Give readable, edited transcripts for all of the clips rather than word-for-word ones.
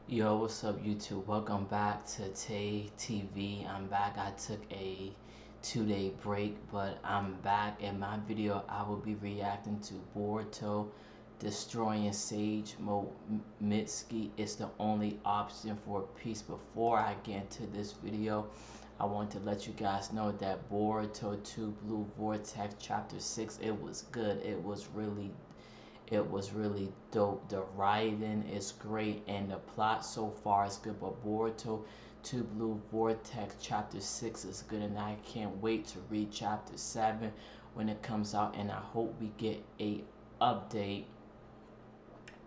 Yo, what's up, YouTube? Welcome back to Tay TV. I'm back. I took a 2-day break, but I'm back. In my video, I will be reacting to Boruto destroying Sage Mode. MitSuki is the only option for peace. Before I get into this video, I want to let you guys know that Boruto 2 Blue Vortex Chapter 6, it was good. It was really dope. The writing is great and the plot so far is good. But Boruto 2 Blue Vortex Chapter 6 is good, and I can't wait to read Chapter 7 when it comes out. And I hope we get a update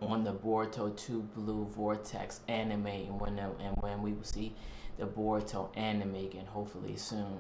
on the Boruto 2 Blue Vortex anime, and when we will see the Boruto anime again, hopefully soon.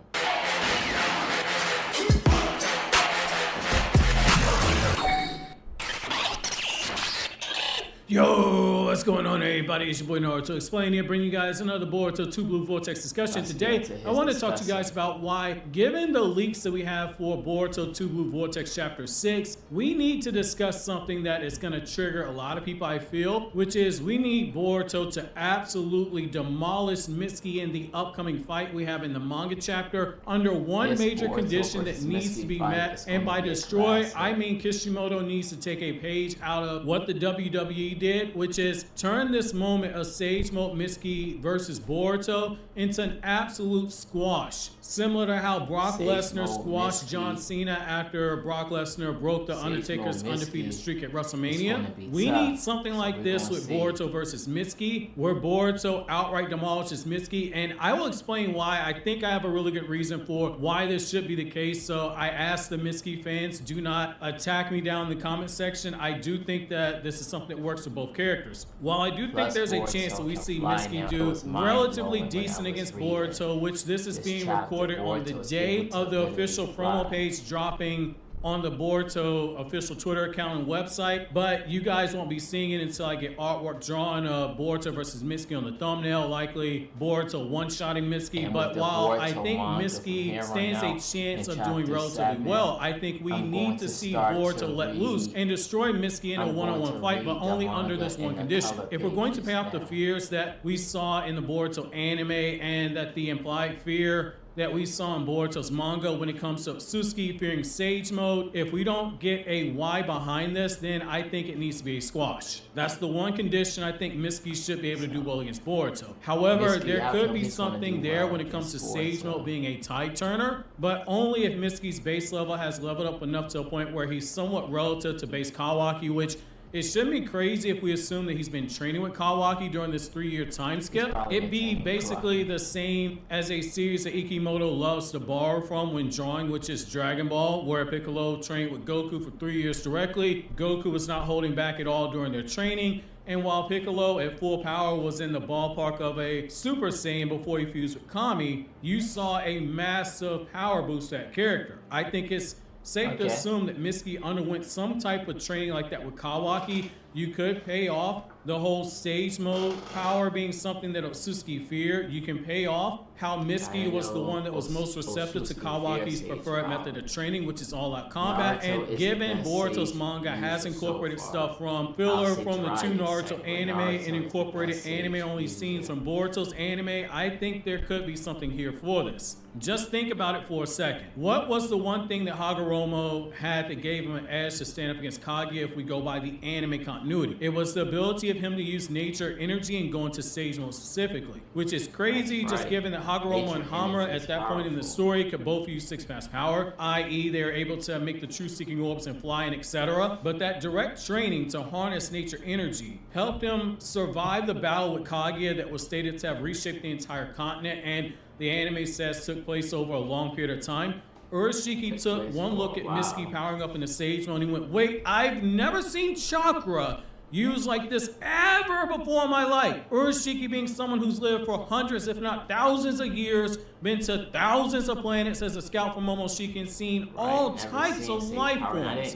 Yo, what's going on, everybody? It's your boy Naruto Explain here, bringing you guys another Boruto 2 Blue Vortex discussion. Today, I want to talk to you guys about why, given the leaks that we have for Boruto 2 Blue Vortex Chapter 6, we need to discuss something that is going to trigger a lot of people, I feel, which is we need Boruto to absolutely demolish MitSuki in the upcoming fight we have in the manga chapter under one major condition that needs to be met. And by destroy, I mean Kishimoto needs to take a page out of what the WWE did, which is turn this moment of Sage Mode MitSuki versus Boruto into an absolute squash, similar to how Brock Lesnar squashed John Cena after Brock Lesnar broke the Undertaker's undefeated streak at WrestleMania. We need something like this with Boruto versus MitSuki, where Boruto outright demolishes MitSuki, and I will explain why. I think I have a really good reason for why this should be the case, so I ask the MitSuki fans, do not attack me down in the comment section. I do think that this is something that works for both characters. While I do think there's a chance that we see MitSuki do relatively decent against Boruto, which this is being recorded on the day of the official promo page dropping on the Boruto official Twitter account and website, but you guys won't be seeing it until I get artwork drawn of Boruto versus MitSuki on the thumbnail, likely Boruto one-shotting MitSuki. But while I think MitSuki stands a chance of doing relatively well, I think we need to see Boruto let loose and destroy MitSuki in a one-on-one fight, but only under this one condition. If we're going to pay off the fears that we saw in the Boruto anime and that the implied fear that we saw in Boruto's manga when it comes to Suzuki fearing Sage Mode, if we don't get a why behind this, then I think it needs to be a squash. That's the one condition I think MitSuki should be able to do well against Boruto. However, there could be something there when it comes to Sage Mode being a tide turner, but only if MitSuki's base level has leveled up enough to a point where he's somewhat relative to base Kawaki, which it shouldn't be crazy if we assume that he's been training with Kawaki during this 3-year time skip. It'd be basically the same as a series that Ikimoto loves to borrow from when drawing, which is Dragon Ball, where Piccolo trained with Goku for 3 years directly. Goku was not holding back at all during their training. And while Piccolo at full power was in the ballpark of a Super Saiyan before he fused with Kami, you saw a massive power boost to that character. I think it's safe to assume that MitSuki underwent some type of training like that with Kawaki. You could pay off the whole Sage Mode power being something that Suzuki feared. You can pay off how MitSuki was the one that was most receptive to Kawaki's preferred method of training, which is all-out combat. And given Boruto's manga has incorporated stuff from filler from the 2 Naruto anime and incorporated anime-only scenes from Boruto's anime, I think there could be something here for this. Just think about it for a second. What was the one thing that Hagoromo had that gave him an edge to stand up against Kaguya if we go by the anime continuity? It was the ability of him to use nature energy and go into Sage Mode specifically, which is crazy just given that Hagoromo and Hamura at that point in the story could both use 6-pass power, i.e. they're able to make the true seeking orbs and fly and etc. But that direct training to harness nature energy helped him survive the battle with Kaguya that was stated to have reshaped the entire continent, and the anime says took place over a long period of time. Urashiki took one look at MitSuki powering up in the Sage Mode and he went, wait, I've never seen chakra used like this ever before in my life. Urashiki being someone who's lived for hundreds, if not thousands of years, been to thousands of planets as a scout from Momoshiki and seen all types of life forms.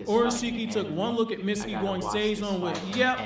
Urashiki took one look at MitSuki going Sage Mode with, yep,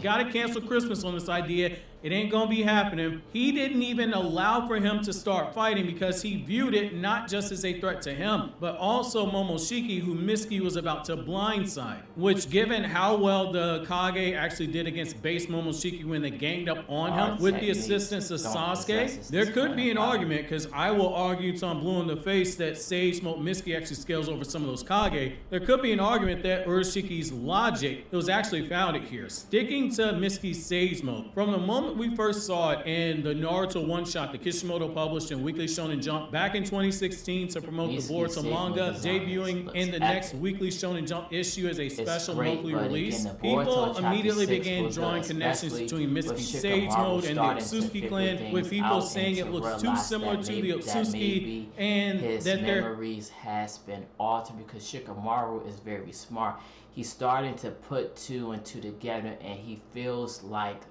gotta cancel Christmas on this idea. it ain't gonna be happening. He didn't even allow for him to start fighting because he viewed it not just as a threat to him, but also Momoshiki, who Mitsuki was about to blindside. Which, given how well the Kage actually did against base Momoshiki when they ganged up on him with the assistance of Sasuke, there could be an argument, because I will argue till I'm blue in the face that Sage Mode Mitsuki actually scales over some of those Kage. There could be an argument that Urushiki's logic was actually founded here. Sticking to Mitsuki's Sage Mode, from the moment we first saw it in the Naruto one-shot that Kishimoto published in Weekly Shonen Jump back in 2016 to promote the Boruto manga, debuting in the next Weekly Shonen Jump issue as a special monthly release, people immediately began drawing connections between Mitsuki's Sage Mode and the Otsuki clan, with people saying it looks too similar to the Otsuki, and his that their memories has been altered, because Shikamaru is very smart. He's starting to put two and two together, and he feels like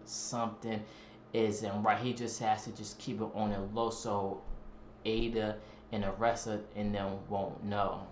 something isn't right. He just has to just keep it on a low so Ada and the rest of them won't know.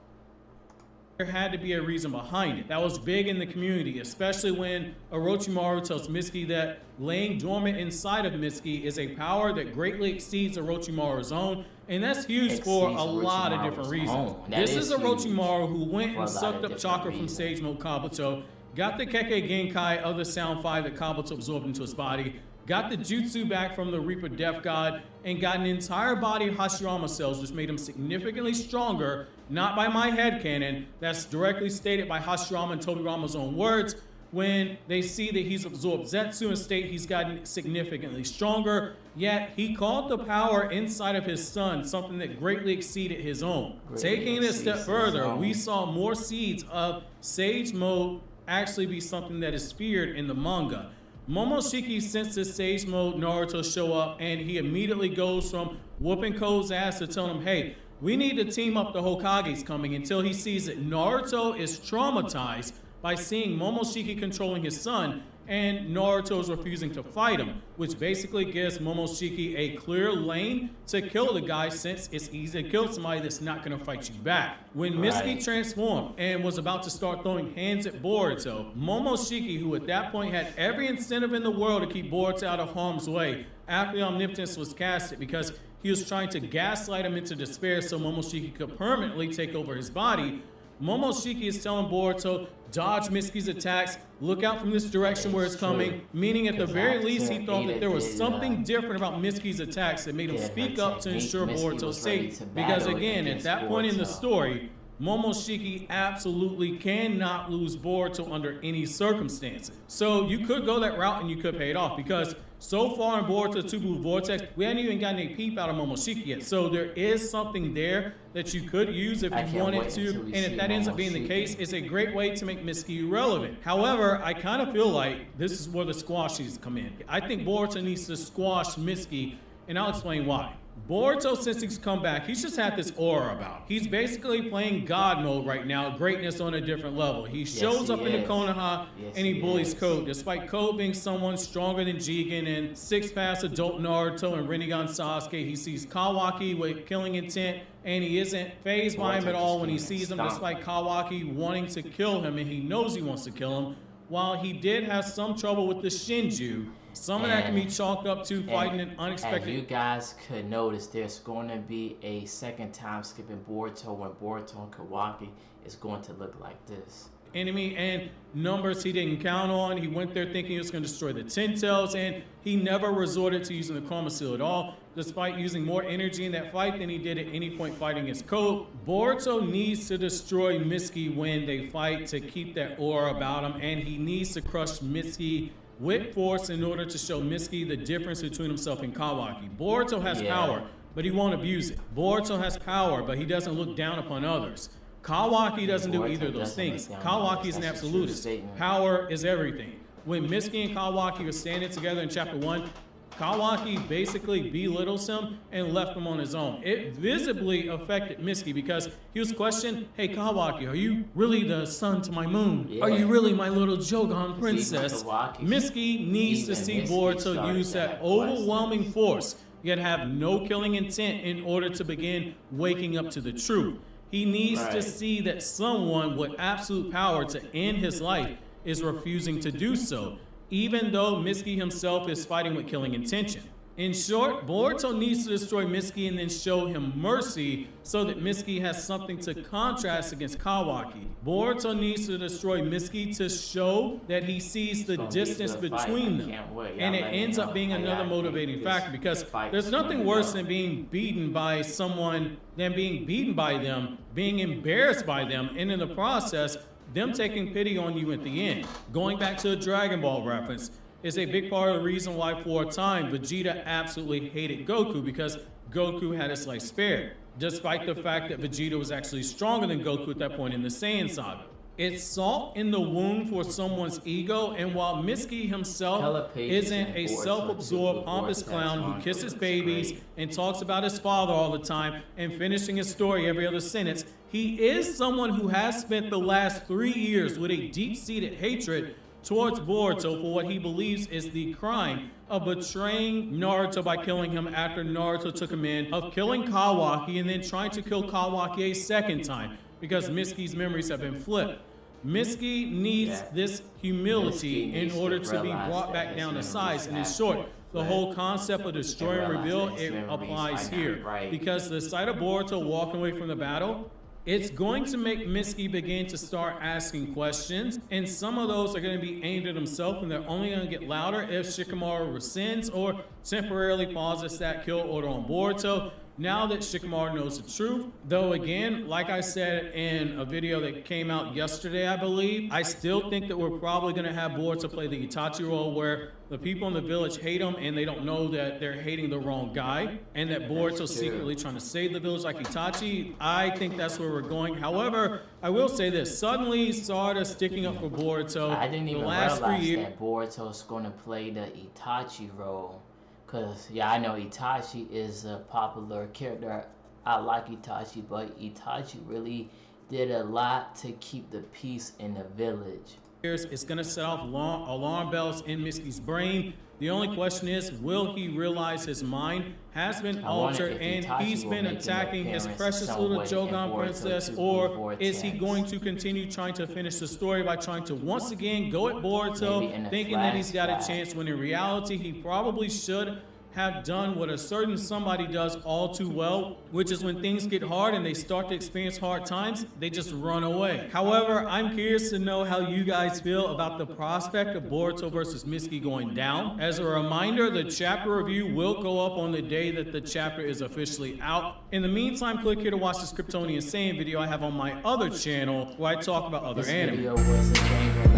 There had to be a reason behind it. That was big in the community, especially when Orochimaru tells Mitsuki that laying dormant inside of Mitsuki is a power that greatly exceeds Orochimaru's own, and that's huge for a lot of different reasons. This is Orochimaru who went and sucked up chakra from Sage Mode Kabuto, got the Kekkei Genkai of the Sound 5 that Kabuto absorbed into his body, got the jutsu back from the Reaper Death God, and got an entire body of Hashirama cells, which made him significantly stronger, not by my headcanon, that's directly stated by Hashirama and Tobirama's own words. When they see that he's absorbed Zetsu and state he's gotten significantly stronger, yet he called the power inside of his son something that greatly exceeded his own. Taking it a step further, we saw more seeds of Sage Mode actually be something that is feared in the manga. Momoshiki senses Sage Mode Naruto show up, and he immediately goes from whooping Ko's ass to telling him, hey, we need to team up, the Hokage's coming, until he sees that Naruto is traumatized by seeing Momoshiki controlling his son, and Naruto's refusing to fight him, which basically gives Momoshiki a clear lane to kill the guy, since it's easy to kill somebody that's not going to fight you back. When Mitsuki transformed and was about to start throwing hands at Boruto, Momoshiki, who at that point had every incentive in the world to keep Boruto out of harm's way after the Omnipotence was casted, because he was trying to gaslight him into despair so Momoshiki could permanently take over his body, Momoshiki is telling Boruto, dodge Mitsuki's attacks, look out from this direction where it's coming, meaning at the very least he thought that there was something different about Mitsuki's attacks that made him speak up to ensure Boruto's safety. Because again, at that point in the story, Momoshiki absolutely cannot lose Boruto under any circumstances. So you could go that route and you could pay it off, because so far in Boruto 2 Blue Vortex, we haven't even gotten a peep out of Momoshiki yet. So there is something there that you could use if you wanted to, and if that ends up being the case, it's a great way to make Mitsuki relevant. However, I kind of feel like this is where the squash needs to come in. I think Boruto needs to squash Mitsuki, and I'll explain why. Boruto, since he's come back, he's just had this aura about him. He's basically playing God mode right now, greatness on a different level. He shows up in the Konoha and he bullies Code, despite Code being someone stronger than Jigen and six-pass adult Naruto and Rinnegan Sasuke. He sees Kawaki with killing intent, and he isn't fazed by him at all when he sees him, despite Kawaki wanting to kill him, and he knows he wants to kill him. While he did have some trouble with the Shinju, some of that can be chalked up to fighting an unexpected. As you guys could notice, there's going to be a second time skipping Boruto when Boruto and Kawaki is going to look like this. Enemy and numbers he didn't count on. He went there thinking he was going to destroy the Ten Tails, and he never resorted to using the Chroma Seal at all, despite using more energy in that fight than he did at any point fighting his Code. Boruto needs to destroy Mitsuki when they fight to keep that aura about him, and he needs to crush Mitsuki with force in order to show Mitsuki the difference between himself and Kawaki. Boruto has power, but he won't abuse it. Boruto has power, but he doesn't look down upon others. Kawaki doesn't do either of those things. Kawaki is an absolutist. Power is everything. When Mitsuki and Kawaki were standing together in chapter 1, Kawaki basically belittles him and left him on his own. It visibly affected Mitsuki because he was questioned, hey Kawaki, are you really the sun to my moon? Are you really my little Jogan princess? Mitsuki needs to see Boruto use that overwhelming force, yet have no killing intent in order to begin waking up to the truth. He needs to see that someone with absolute power to end his life is refusing to do so. even though Mitsuki himself is fighting with killing intention. In short, Boruto needs to destroy Mitsuki and then show him mercy so that Mitsuki has something to contrast against Kawaki. Boruto needs to destroy Mitsuki to show that he sees the distance between them. And it ends up being another motivating factor, because there's nothing worse than being beaten by someone, than being beaten by them, being embarrassed by them, and in the process, them taking pity on you at the end. Going back to the Dragon Ball reference, is a big part of the reason why for a time Vegeta absolutely hated Goku, because Goku had his life spared, despite the fact that Vegeta was actually stronger than Goku at that point in the Saiyan saga. It's salt in the wound for someone's ego, and while Mitsuki himself isn't a self-absorbed, pompous clown who kisses babies and talks about his father all the time and finishing his story every other sentence, he is someone who has spent the last 3 years with a deep-seated hatred towards Boruto for what he believes is the crime of betraying Naruto by killing him after Naruto took him in, of killing Kawaki and then trying to kill Kawaki a second time because Mitsuki's memories have been flipped. Mitsuki needs this humility in order to be brought back down to size, and in short, the whole concept of destroy and rebuild, it applies here, because the sight of Boruto walking away from the battle, it's going to make Mitsuki begin to start asking questions, and some of those are going to be aimed at himself, and they're only going to get louder if Shikamaru rescinds or temporarily pauses that kill order on Boruto. Now that Shikamaru knows the truth, though again, like I said in a video that came out yesterday, I believe, I still think that we're probably going to have Boruto play the Itachi role, where the people in the village hate him and they don't know that they're hating the wrong guy, and that Boruto's secretly trying to save the village like Itachi. I think that's where we're going. However, I will say this, suddenly Sarada sticking up for Boruto. I didn't even realize that Boruto's going to play the Itachi role. Because, yeah, I know Itachi is a popular character. I like Itachi, but Itachi really did a lot to keep the peace in the village. It's going to set off alarm bells in Mitsuki's brain. The only question is, will he realize his mind has been altered and he's been attacking his precious little Jogan princess, or is he going to continue trying to finish the story by trying to once again go at Boruto, thinking that he's got a chance, when in reality he probably should have done what a certain somebody does all too well, which is when things get hard and they start to experience hard times, they just run away. However, I'm curious to know how you guys feel about the prospect of Boruto versus Mitsuki going down. As a reminder, the chapter review will go up on the day that the chapter is officially out. In the meantime, click here to watch this Kryptonian Saiyan video I have on my other channel where I talk about other anime.